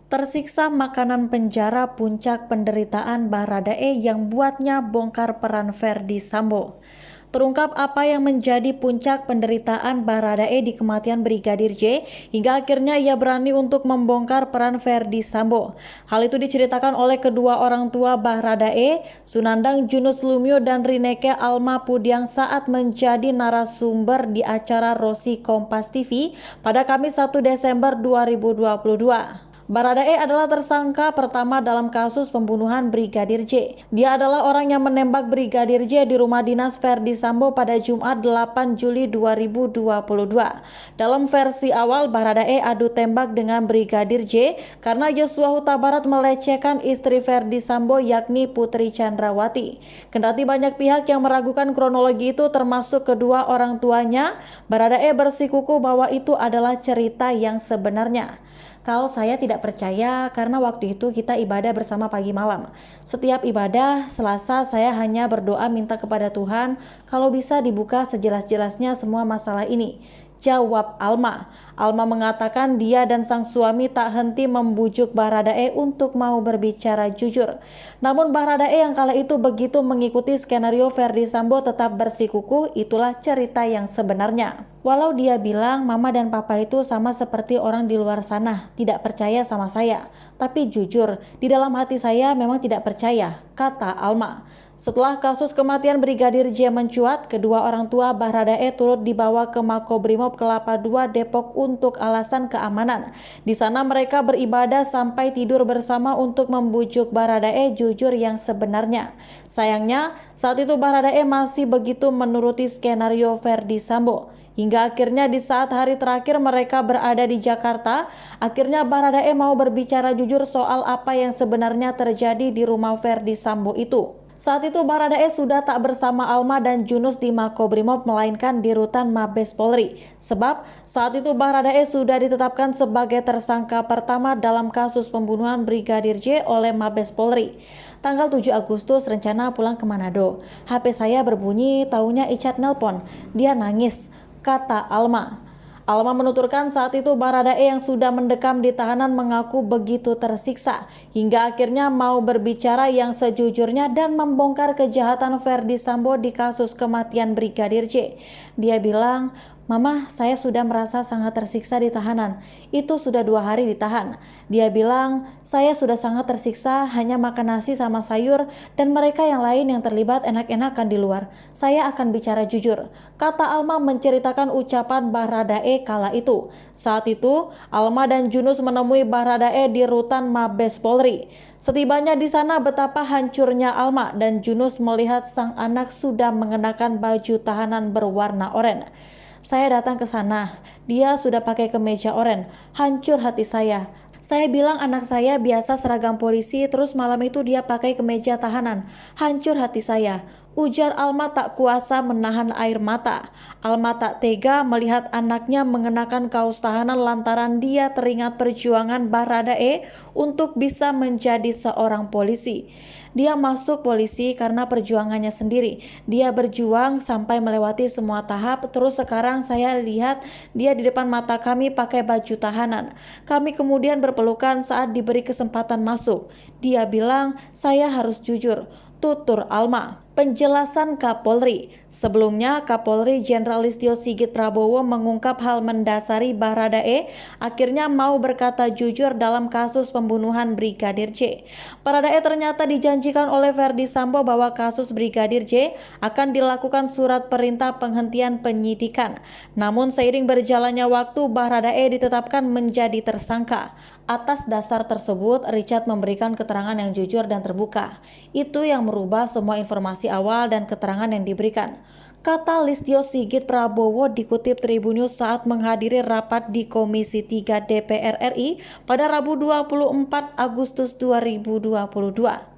Tersiksa makanan penjara puncak penderitaan Baradae yang buatnya bongkar peran Verdi Sambo. Terungkap apa yang menjadi puncak penderitaan Baradae di kematian Brigadir J hingga akhirnya ia berani untuk membongkar peran Verdi Sambo. Hal itu diceritakan oleh kedua orang tua Baradae, Sunandang Junus Lumio dan Rineke Alma Pudiang saat menjadi narasumber di acara Rosi Kompas TV pada Kamis 1 Desember 2022. Baradae adalah tersangka pertama dalam kasus pembunuhan Brigadir J. Dia adalah orang yang menembak Brigadir J di rumah dinas Verdi Sambo pada Jumat 8 Juli 2022. Dalam versi awal, Baradae adu tembak dengan Brigadir J karena Yosua Huta Barat melecehkan istri Verdi Sambo yakni Putri Chandrawati. Kendati banyak pihak yang meragukan kronologi itu termasuk kedua orang tuanya, Baradae bersikukuh bahwa itu adalah cerita yang sebenarnya. Kalau saya tidak percaya karena waktu itu kita ibadah bersama pagi malam. Setiap ibadah Selasa saya hanya berdoa minta kepada Tuhan kalau bisa dibuka sejelas-jelasnya semua masalah ini. Jawab Alma. Alma mengatakan dia dan sang suami tak henti membujuk Baradae untuk mau berbicara jujur. Namun Baradae yang kala itu begitu mengikuti skenario Verdi Sambo tetap bersikukuh, itulah cerita yang sebenarnya. Walau dia bilang mama dan papa itu sama seperti orang di luar sana, tidak percaya sama saya. Tapi jujur, di dalam hati saya memang tidak percaya, kata Alma. Setelah kasus kematian Brigadir J mencuat, kedua orang tua Baradae turut dibawa ke Makobrimob Kelapa II Depok untuk alasan keamanan. Di sana mereka beribadah sampai tidur bersama untuk membujuk Baradae jujur yang sebenarnya. Sayangnya, saat itu Baradae masih begitu menuruti skenario Verdi Sambo. Hingga akhirnya di saat hari terakhir mereka berada di Jakarta, akhirnya Baradae mau berbicara jujur soal apa yang sebenarnya terjadi di rumah Verdi Sambo itu. Saat itu Baradae sudah tak bersama Alma dan Junus di Makobrimob melainkan di rutan Mabes Polri. Sebab saat itu Baradae sudah ditetapkan sebagai tersangka pertama dalam kasus pembunuhan Brigadir J oleh Mabes Polri. Tanggal 7 Agustus rencana pulang ke Manado. HP saya berbunyi, taunya Icat nelpon. Dia nangis, kata Alma. Alma menuturkan saat itu Baradae yang sudah mendekam di tahanan mengaku begitu tersiksa hingga akhirnya mau berbicara yang sejujurnya dan membongkar kejahatan Verdi Sambo di kasus kematian Brigadir J. Dia bilang, "Mama, saya sudah merasa sangat tersiksa di tahanan. Itu sudah 2 hari ditahan." Dia bilang, "Saya sudah sangat tersiksa, hanya makan nasi sama sayur dan mereka yang lain yang terlibat enak-enakan di luar. Saya akan bicara jujur." Kata Alma menceritakan ucapan Baradae kala itu. Saat itu, Alma dan Junus menemui Baradae di rutan Mabes Polri. Setibanya di sana betapa hancurnya Alma dan Junus melihat sang anak sudah mengenakan baju tahanan berwarna oranye. "Saya datang ke sana, dia sudah pakai kemeja oranye, hancur hati saya. Saya bilang anak saya biasa seragam polisi, terus malam itu dia pakai kemeja tahanan, hancur hati saya," ujar Alma tak kuasa menahan air mata. Alma tak tega melihat anaknya mengenakan kaos tahanan lantaran dia teringat perjuangan Baradae untuk bisa menjadi seorang polisi. Dia masuk polisi karena perjuangannya sendiri. Dia berjuang sampai melewati semua tahap, terus sekarang saya lihat dia di depan mata kami pakai baju tahanan. Kami kemudian berpelukan saat diberi kesempatan masuk. Dia bilang, "Saya harus jujur," tutur Alma. Penjelasan Kapolri. Sebelumnya, Kapolri Jenderal Listio Sigit Prabowo mengungkap hal mendasari Baradae akhirnya mau berkata jujur dalam kasus pembunuhan Brigadir J. Baradae ternyata dijanjikan oleh Verdi Sambo bahwa kasus Brigadir J akan dilakukan surat perintah penghentian penyidikan. Namun seiring berjalannya waktu, Baradae ditetapkan menjadi tersangka. Atas dasar tersebut, Richard memberikan keterangan yang jujur dan terbuka. Itu yang merubah semua informasi awal dan keterangan yang diberikan, kata Listio Sigit Prabowo dikutip Tribunnews saat menghadiri rapat di Komisi 3 DPR RI pada Rabu 24 Agustus 2022.